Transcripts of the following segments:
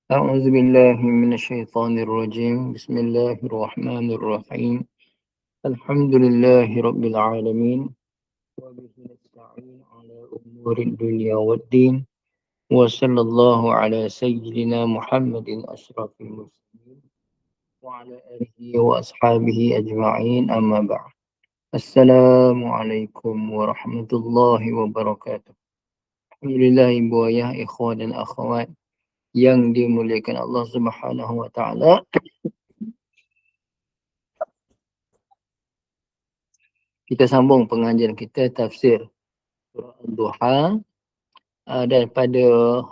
أعوذ بالله من الشيطان الرجيم بسم الله الرحمن الرحيم الحمد لله رب العالمين وبه نستعين على أمور الدنيا والدين وصلى الله على سيدنا محمد أشرف المرسلين وعلى آله وأصحابه أجمعين أما بعد السلام عليكم ورحمة الله وبركاته. Alhamdulillah ibu ayah, ikhwan dan akhwat yang dimuliakan Allah Subhanahu wa taala. Kita sambung pengajian kita tafsir surah Ad-Duha, dan pada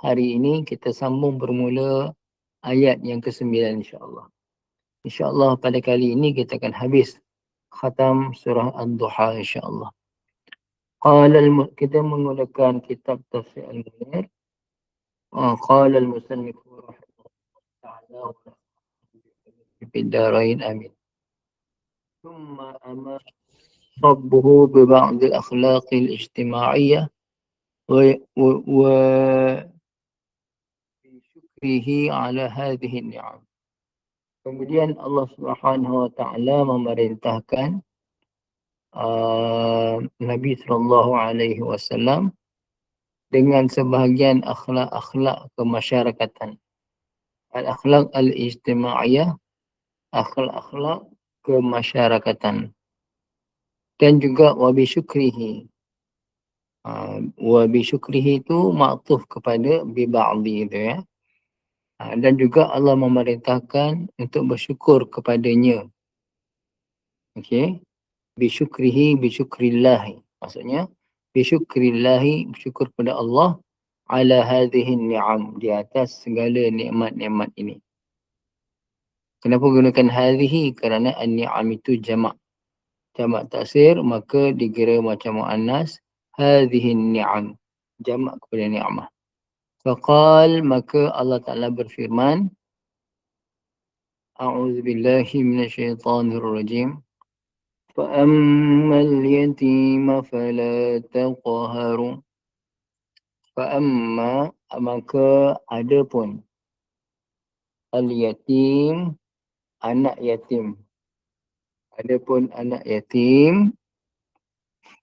hari ini kita sambung bermula ayat yang ke-9 insya-Allah. Insya-Allah pada kali ini kita akan habis khatam surah Ad-Duha insya-Allah. Kita menggunakan kitab tafsir Al-Munir. Qala al-musannif rahimahullah ta'ala wa fid darain amin. Thumma amara rabbuhu bi ba'd al-akhlaq al-ijtima'iyah وبشكره على هذه النعم. Kemudian Allah Subhanahu wa taala memerintahkan Nabi sallallahu alaihi wasallam dengan sebahagian akhlak-akhlak kemasyarakatan. Al-akhlaq al-ijtimaiyah, akhlak-akhlak kemasyarakatan. Dan juga wa bi syukrihi. Wa bi syukrihi itu maktuf kepada bi ba'di itu ya. Dan juga Allah memerintahkan untuk bersyukur kepadanya. Okey. Bi syukrihi bi syukrillahi. Maksudnya bi syukrillahi, bersyukur kepada Allah ala hadhihi ni'am, di atas segala nikmat-nikmat ini. Kenapa gunakan hadhihi? Kerana an-ni'am itu jamak. Jamak taksir, maka dikira macam muannas. Hadhihi ni'am, jamak kepada ni'mah. Faqal, maka Allah Ta'ala berfirman, A'udzubillahi minasyaitanir rajim. فَأَمَّا الْيَتِيمَ فَلَا تَقْهَرُ. فَأَمَّا, maka adapun al-yatim, anak yatim. Adapun anak yatim,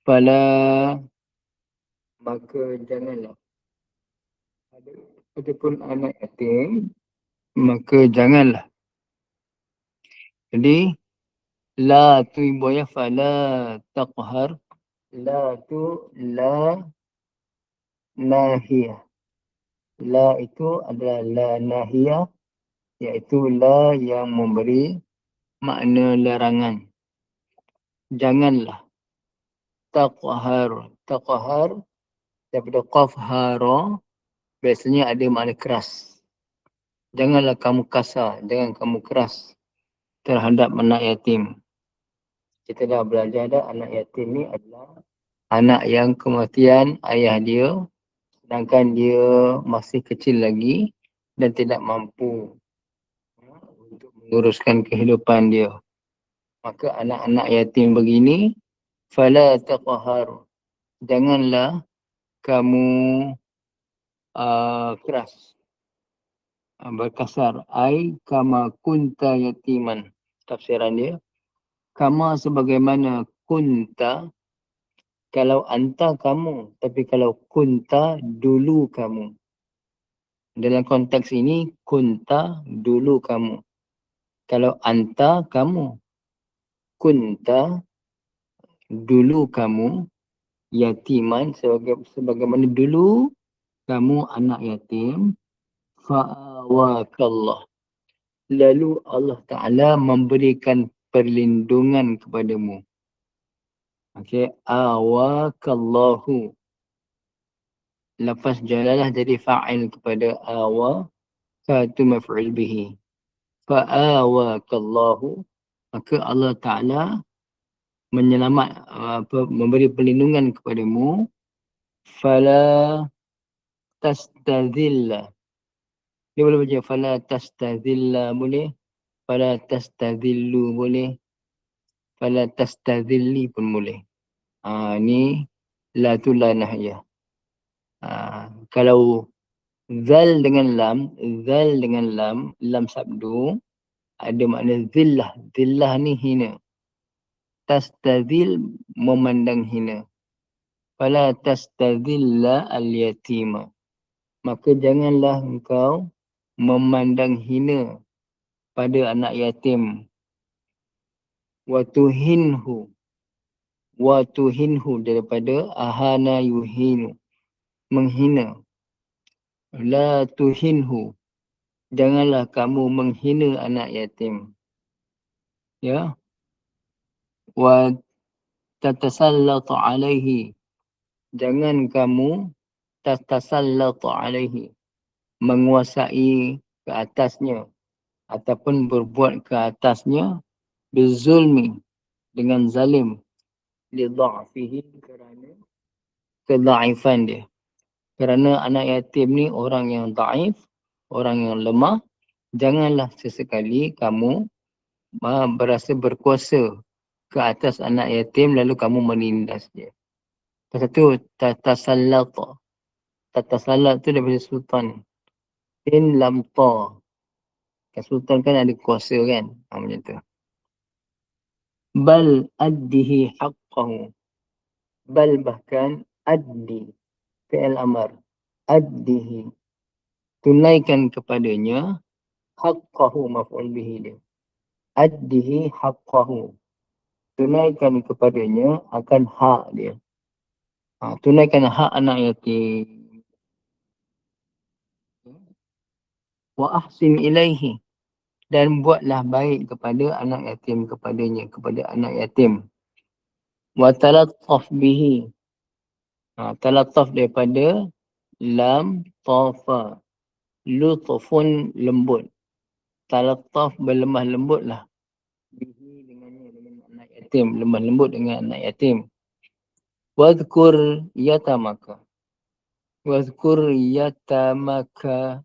fala, maka janganlah. Adapun anak yatim, maka janganlah. Jadi la tu ibu ya, fala taqhar. La tu la nahiyah. La itu adalah la nahiyah, iaitu la yang memberi makna larangan. Janganlah. Taqhar. Taqhar daripada qaf hara, biasanya ada makna keras. Janganlah kamu kasar, jangan kamu keras terhadap anak yatim. Kita dah belajar dah, anak yatim ni adalah anak yang kematian ayah dia, sedangkan dia masih kecil lagi dan tidak mampu untuk menguruskan kehidupan dia. Maka anak-anak yatim begini, fala taqhar, janganlah kamu keras, berkasar. Ai kama kunta yatiman. Tafsiran dia, kama sebagaimana kunta, kalau anta kamu, tapi kalau kunta dulu kamu. Dalam konteks ini kunta dulu kamu. Kalau anta kamu, kunta dulu kamu, yatiman sebagaimana dulu kamu anak yatim, fa'awakallah, lalu Allah Ta'ala memberikan perlindungan kepadamu. Okey, awakallahu, lafaz jalalah jadi fa'il kepada awa, satu maf'ul bihi. Fa'awakallahu, maka Allah Ta'ala menyelamat, memberi perlindungan kepadamu. Fala tastazilla, dia boleh baca fala tastazilla boleh, fala tastazillu boleh, fala tastazilli pun boleh. Ni la tu la nahiyah. Kalau Zal dengan lam sabdu ada makna zillah. Zillah ni hina. Tastazil memandang hina. Fala tastazilla al-yatima. Maka janganlah engkau memandang hina pada anak yatim. Watuhinhu daripada ahana yuhinu, menghina. La tuhinhu, janganlah kamu menghina anak yatim. Ya. Wa tatasallatu alaihi, jangan kamu tatasallatu alaihi, menguasai ke atasnya ataupun berbuat ke atasnya bizulmi, dengan zalim, lidha'fihi, kerana kedaifan dia. Kerana anak yatim ni orang yang daif, orang yang lemah, janganlah sesekali kamu berasa berkuasa ke atas anak yatim lalu kamu menindas dia. Satu, tatasallat. Tatasallat tu daripada sultan. In lam ta. Sultan kan ada kuasa kan. Macam tu. Bal addihi haqqahu. Bal bahkan addi. Fi'il amar. Addihi. Tunaikan kepadanya haqqahu, maf'ul bihi dia. Addihi haqqahu. Tunaikan kepadanya akan hak dia. Tunaikan hak anak yatim. Wa ahsin ilaihi, dan buatlah baik kepada anak yatim, kepadanya, kepada anak yatim. Wa talattaf bihi. Talattaf daripada lam tafa. Lutfun, lembut. Talattaf, berlemah lembutlah. Bihi, dengannya, dengan anak yatim. Lemah lembut dengan anak yatim. Wadhkur yatamaka. Wadhkur yatamaka,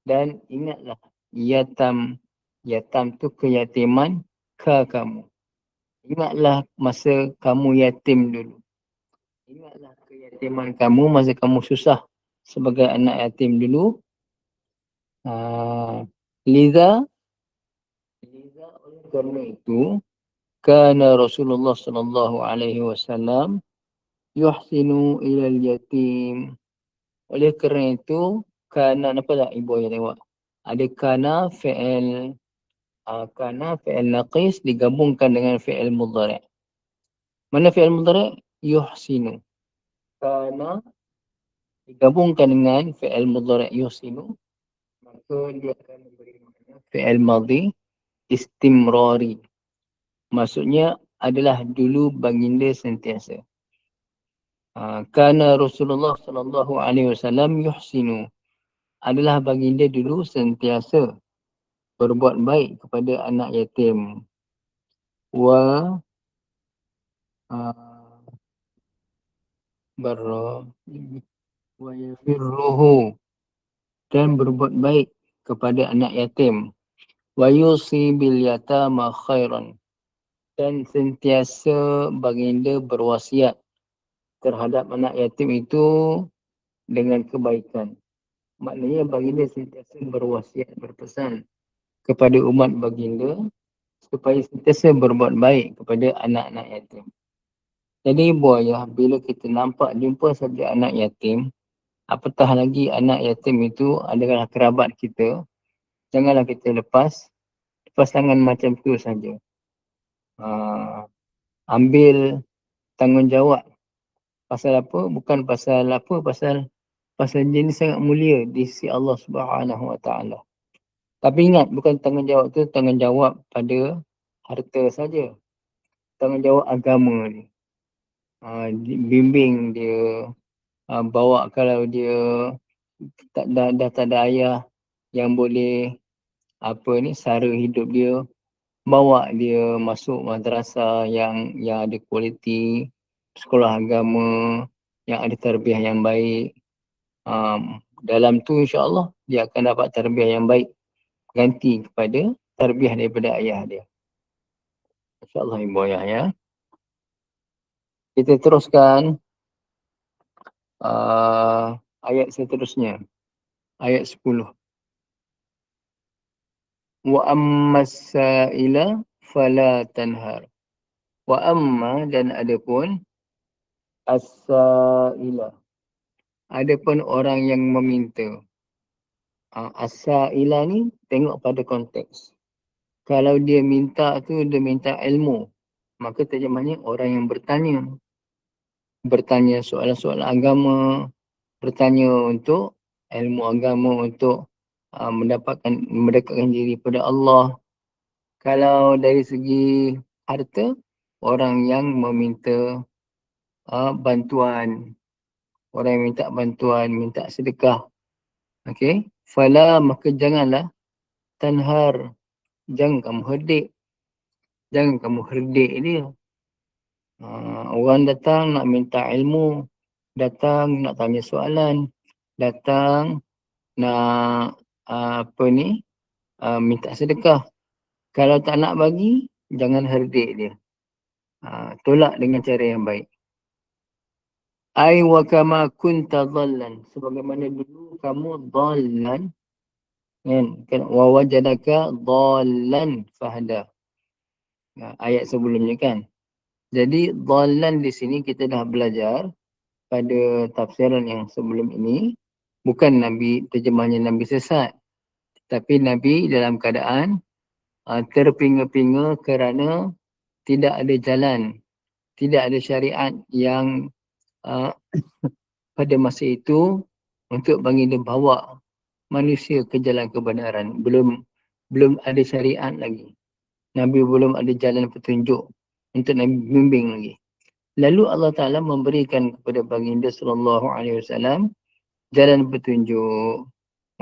dan ingatlah yatam. Yatam tu keyatiman ke kamu. Ingatlah masa kamu yatim dulu. Ingatlah keyatiman kamu masa kamu susah sebagai anak yatim dulu. Liza oleh kerana itu, kana Rasulullah sallallahu alaihi wasallam yuhsinu ilal yatim. Oleh kerana itu, kana, nampak tak ibu ayah tengok? Ada kana fi'il naqis digabungkan dengan fi'il mudhari'. Mana fi'il mudhari'? Yuhsinu. Kana digabungkan dengan fi'il mudhari' yuhsinu, maka dia akan memberi makna fi'il madhi istimrari. Maksudnya adalah dulu baginda sentiasa. Kana Rasulullah sallallahu alaihi wasallam yuhsinu, adalah baginda dulu sentiasa berbuat baik kepada anak yatim. Wa wa yafirruhu, dan berbuat baik kepada anak yatim. Wa yusi bil yatama khairan, dan sentiasa baginda berwasiat terhadap anak yatim itu dengan kebaikan. Maknanya baginda sentiasa berwasiat, berpesan kepada umat baginda supaya sentiasa berbuat baik kepada anak-anak yatim. Jadi ibu ayah, bila kita nampak jumpa saja anak yatim, apatah lagi anak yatim itu adalah kerabat kita, janganlah kita lepas tangan macam tu saja. Ambil tanggungjawab. Pasal apa? Bukan pasal apa, pasal dia ni sangat mulia di sisi Allah Subhanahu Wa Taala. Tapi ingat, bukan tanggungjawab tu tanggungjawab pada harta saja. Tanggungjawab agama ni. Bimbing dia, bawa kalau dia dah tak ada ayah yang boleh sara hidup dia, bawa dia masuk madrasah yang ada kualiti, sekolah agama yang ada tarbiyah yang baik. Dalam tu insya-Allah dia akan dapat tarbiyah yang baik ganti kepada tarbiyah daripada ayah dia. InsyaAllah ibu ayah ya. Kita teruskan ayat seterusnya. ayat 10. Wa ammas sa'ila fala tanhar. Wa amma dan adapun as-sa'ila. Adapun orang yang meminta. As-sa'ila ni tengok pada konteks. Kalau dia minta tu dia minta ilmu, maka terjemahnya orang yang bertanya. Bertanya soalan-soalan agama, bertanya untuk ilmu agama, untuk mendekatkan diri pada Allah. Kalau dari segi harta, orang yang meminta bantuan, orang yang minta bantuan, minta sedekah. Okey, fala maka janganlah tanhar, jangan kamu herdik. Jangan kamu herdik dia. Orang datang nak minta ilmu, datang nak tanya soalan, datang nak minta sedekah. Kalau tak nak bagi, jangan herdik dia. Tolak dengan cara yang baik. Ai wa kama kunta dhallan, sebagaimana dulu kamu dhallan, kan, wa wajadaka dhallan fahda. Ayat sebelumnya kan. Jadi dhallan di sini kita dah belajar pada tafsiran yang sebelum ini, bukan Nabi terjemahnya Nabi sesat, tapi Nabi dalam keadaan terpinga-pinga kerana tidak ada jalan, tidak ada syariat yang pada masa itu untuk baginda bawa manusia ke jalan kebenaran. Belum ada syariat lagi. Nabi belum ada jalan petunjuk untuk Nabi bimbing lagi. Lalu Allah Ta'ala memberikan kepada baginda sallallahu alaihi wasallam jalan petunjuk,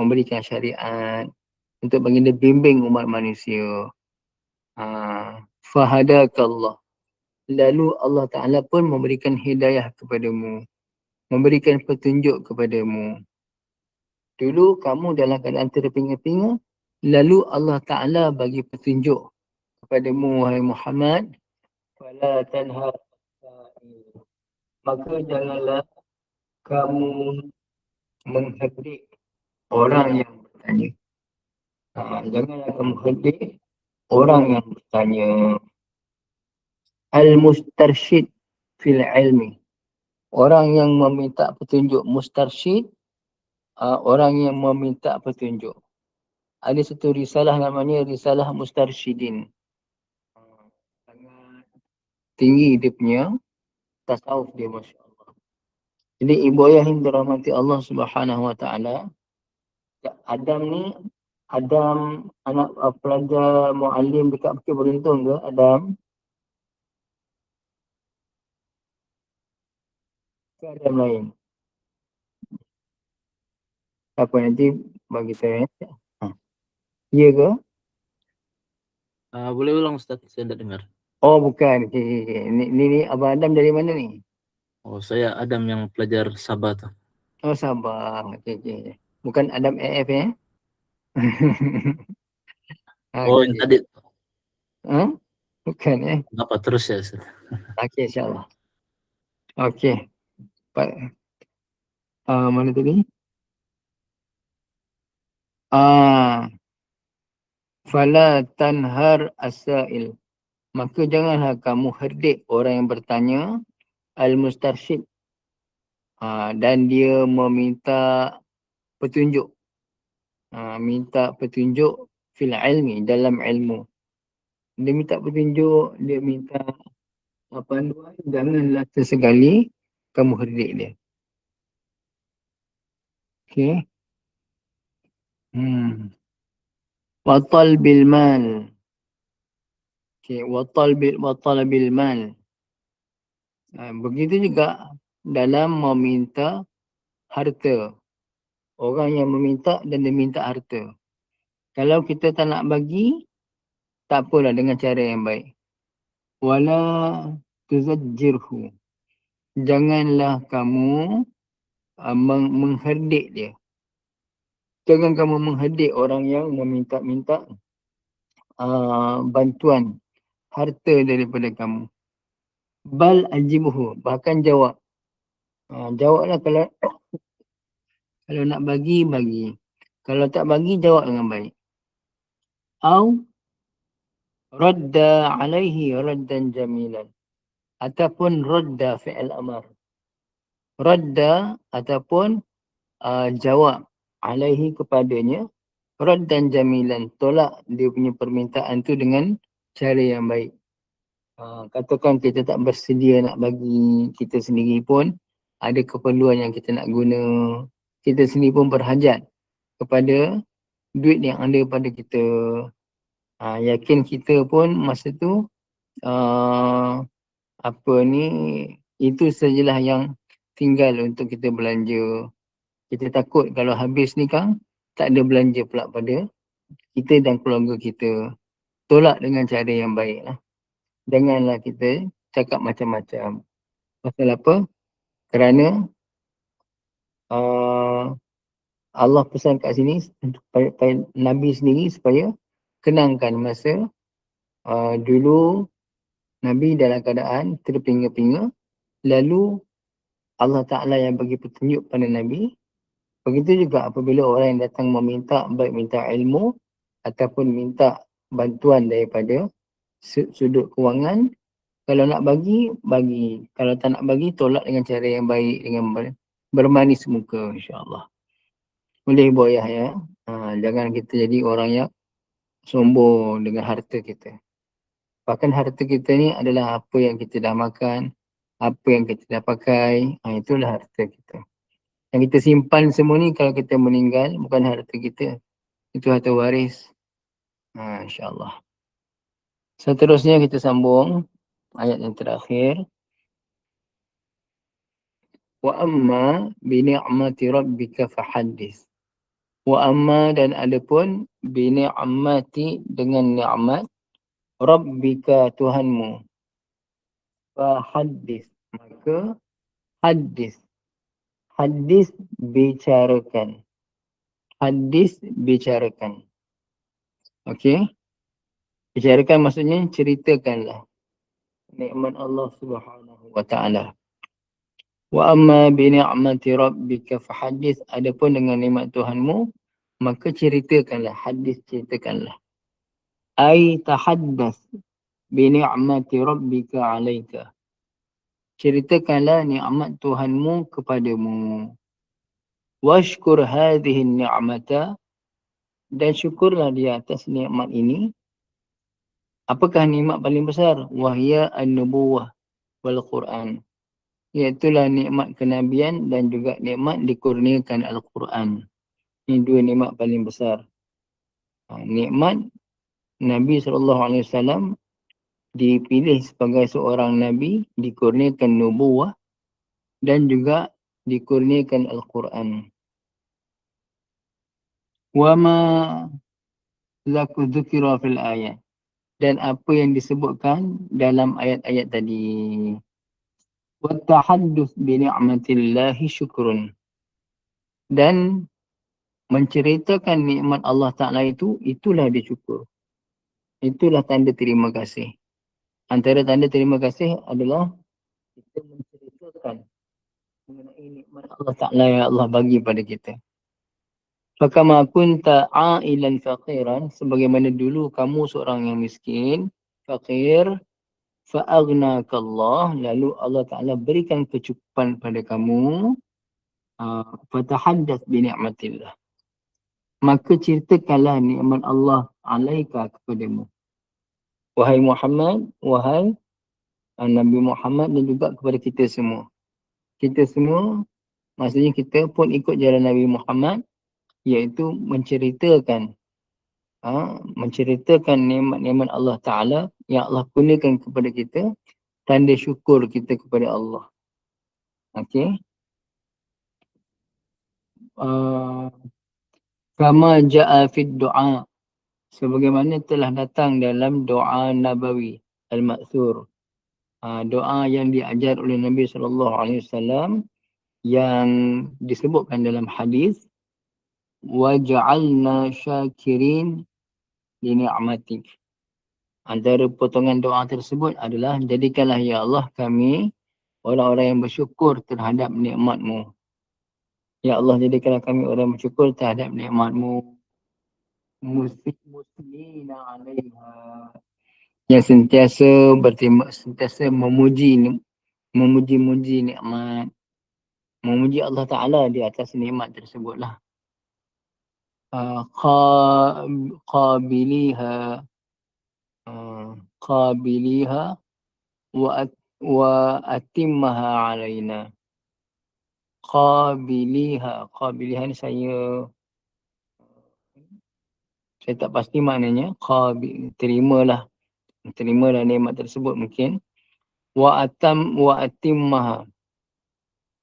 memberikan syariat untuk baginda bimbing umat manusia. Fahadakallah. Lalu Allah Ta'ala pun memberikan hidayah kepadamu, memberikan petunjuk kepadamu. Dulu kamu dalam keadaan terpinga-pinga, lalu Allah Ta'ala bagi petunjuk kepadamu, wahai Muhammad. Fala tanhar, maka janganlah kamu mengherdik orang yang bertanya. Janganlah kamu herdik orang yang bertanya. Al-mustarsyid fil ilmi. Orang yang meminta petunjuk. Mustarsyid, orang yang meminta petunjuk. Ada satu risalah namanya Risalah Mustarsyidin. Sangat tinggi dia punya tasawuf dia, Masya Allah. Jadi ibu ayah yang dirahmati Allah Subhanahu Wa Taala, Adam ni, Adam anak pelajar muallim dekat Bukit Beruntung ke Adam? Ke Adam lain? Apa nanti bagi saya? Ya ke? Boleh ulang Ustaz, saya tidak dengar. Oh bukan. Okay. Ni Abang Adam dari mana ni? Oh, saya Adam yang pelajar Sabah tu. Oh Sabah. Okay. Bukan Adam AF ya? Oh, yang tadi. Bukan Apa terus ya Ustaz? Okey, insyaAllah. Okey. Mana tadi? Fala tanhar as-sa'il. Maka janganlah kamu herdik orang yang bertanya, al-mustarsyid. Dan dia meminta petunjuk. Minta petunjuk fil ilmi, dalam ilmu. Dia minta petunjuk, dia minta panduan, janganlah sesekali kamu herdik dia. Okey. Watal bil mal. Okey, watal bil mal. Begitu juga dalam meminta harta. Orang yang meminta dan dia minta harta. Kalau kita tak nak bagi, tak apalah, dengan cara yang baik. Wala tuzajjirhu. Janganlah kamu mengherdik dia. Jangan kamu mengherdik orang yang meminta-minta bantuan harta daripada kamu. Bal ajibuhu, bahkan jawab. Jawablah kalau nak bagi. Kalau tak bagi, jawab dengan baik. Au radda alaihi raddan jamilan. Ataupun radda fi'il amar. Radda ataupun jawab alaihi kepadanya raddan jamilan. Tolak dia punya permintaan tu dengan cara yang baik. Katakan kita tak bersedia nak bagi, kita sendiri pun ada keperluan yang kita nak guna. Kita sendiri pun berhajat kepada duit yang ada pada kita. Yakin kita pun masa tu itu sajalah yang tinggal untuk kita belanja. Kita takut kalau habis ni Kang, tak ada belanja pula pada kita dan keluarga kita. Tolak dengan cara yang baik lah. Janganlah kita cakap macam-macam. Pasal apa? Kerana Allah pesan kat sini Nabi sendiri supaya kenangkan masa dulu Nabi dalam keadaan terpinga-pinga, lalu Allah Ta'ala yang bagi petunjuk pada Nabi. Begitu juga apabila orang yang datang meminta, baik minta ilmu ataupun minta bantuan daripada sudut kewangan, kalau nak bagi, bagi. Kalau tak nak bagi, tolak dengan cara yang baik, dengan bermanis muka, insyaAllah. Boleh buat ya. Jangan kita jadi orang yang sombong dengan harta kita. Bahkan harta kita ni adalah apa yang kita dah makan, apa yang kita dah pakai, itulah harta kita. Yang kita simpan semua ni kalau kita meninggal, bukan harta kita. Itu harta waris. InsyaAllah. Seterusnya kita sambung ayat yang terakhir. Wa amma bi ni'mati rabbika fahaddis. Wa amma dan adapun bi ni'mati dengan nikmat rabbika Tuhanmu. Fahaddis. Maka hadis. Hadis bicarakan. Hadis bicarakan. Okey. Bicarakan maksudnya ceritakanlah nikmat Allah Subhanahu wa taala. Wa amma bi ni'mati rabbika fahaddis. Adapun dengan nikmat Tuhanmu, maka ceritakanlah, hadis ceritakanlah. Ai tahaddas bi ni'mati rabbika 'alaika. Ceritakanlah nikmat Tuhanmu kepadamu. Washkur hadhihi ni'mata, dan syukurlah di atas nikmat ini. Apakah nikmat paling besar? Wahya an-nubuwah wal Quran. Iaitulah nikmat kenabian dan juga nikmat dikurniakan Al-Quran. Ini dua nikmat paling besar. Nikmat Nabi SAW dipilih sebagai seorang Nabi, dikurniakan nubuwah dan juga dikurniakan Al-Quran. Wa ma dzukira fil ayat. Dan apa yang disebutkan dalam ayat-ayat tadi. Wa tahaddus bi ni'matillahi syukrun. Dan menceritakan nikmat Allah Ta'ala itulah dia syukur. Itulah tanda terima kasih. Antara tanda terima kasih adalah kita menceritakan mengenai nikmat Allah Ta'ala yang Allah bagi pada kita. Fakama kunta a'ilan faqiran, sebagaimana dulu kamu seorang yang miskin, faqir, fa'agnakallah, lalu Allah Ta'ala berikan kecukupan pada kamu, fatahaddath bi ni'matillah. Maka ceritakanlah nikmat Allah alaika kepadamu. Wahai Muhammad, wahai Nabi Muhammad dan juga kepada kita semua. Kita semua, maksudnya kita pun ikut jalan Nabi Muhammad, iaitu menceritakan nikmat-nikmat Allah Ta'ala yang Allah gunakan kepada kita, tanda syukur kita kepada Allah. Okey. Kama ja'a fid du'a, sebagaimana telah datang dalam doa Nabawi Al-Ma'thur. Doa yang diajar oleh Nabi SAW yang disebutkan dalam hadis, waj'alna syakirin li ni'matik. Antara potongan doa tersebut adalah, jadikanlah ya Allah kami orang-orang yang bersyukur terhadap nikmat-Mu. Ya Allah, jadikanlah kami orang bersyukur terhadap nikmat-Mu. Muslimina alaiha. Yang sentiasa memuji nikmat. Memuji Allah Ta'ala di atas nikmat tersebutlah. Qabiliha. Qabiliha wa atimmaha alaina. Qabiliha ni saya tak pasti maknanya. Terimalah nikmat tersebut mungkin. Wa atimmaha.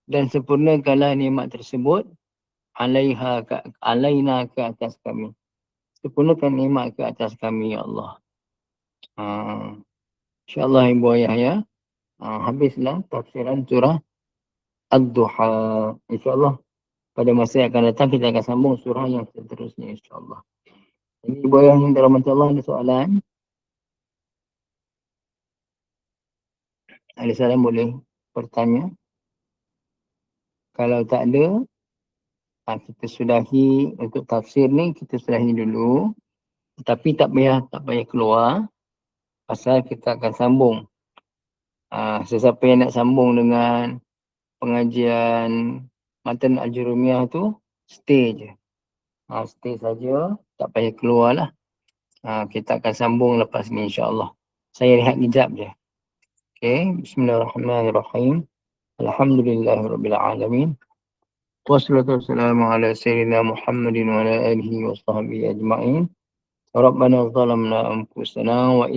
Dan sempurnakanlah nikmat tersebut alaina ke atas kami. Sempurnakan nikmat ke atas kami, ya Allah. InsyaAllah ibu ayah ya. Habislah tafsiran surah Ad-Duha. InsyaAllah pada masa yang akan datang kita akan sambung surah yang seterusnya, insyaAllah. Jadi ibu ayah yang dirahmati Allah, ada soalan? Ada soalan boleh bertanya. Kalau tak ada, kita sudahi untuk tafsir ni, kita sudahi dulu. Tapi tak payah keluar. Pasal kita akan sambung. Sesiapa yang nak sambung dengan pengajian Matan Al-Jurumiyah tu, stay je. Stay saja, tak payah keluar lah. Kita akan sambung lepas ni, insyaAllah. Saya lihat kejap je. Okay, bismillahirrahmanirrahim. Alhamdulillahirrabbilalamin. Wassalatu wassalamu ala sayyidina Muhammadin wa ala alihi wa sahbihi ajma'in. Rabbana zalamna anfusana wa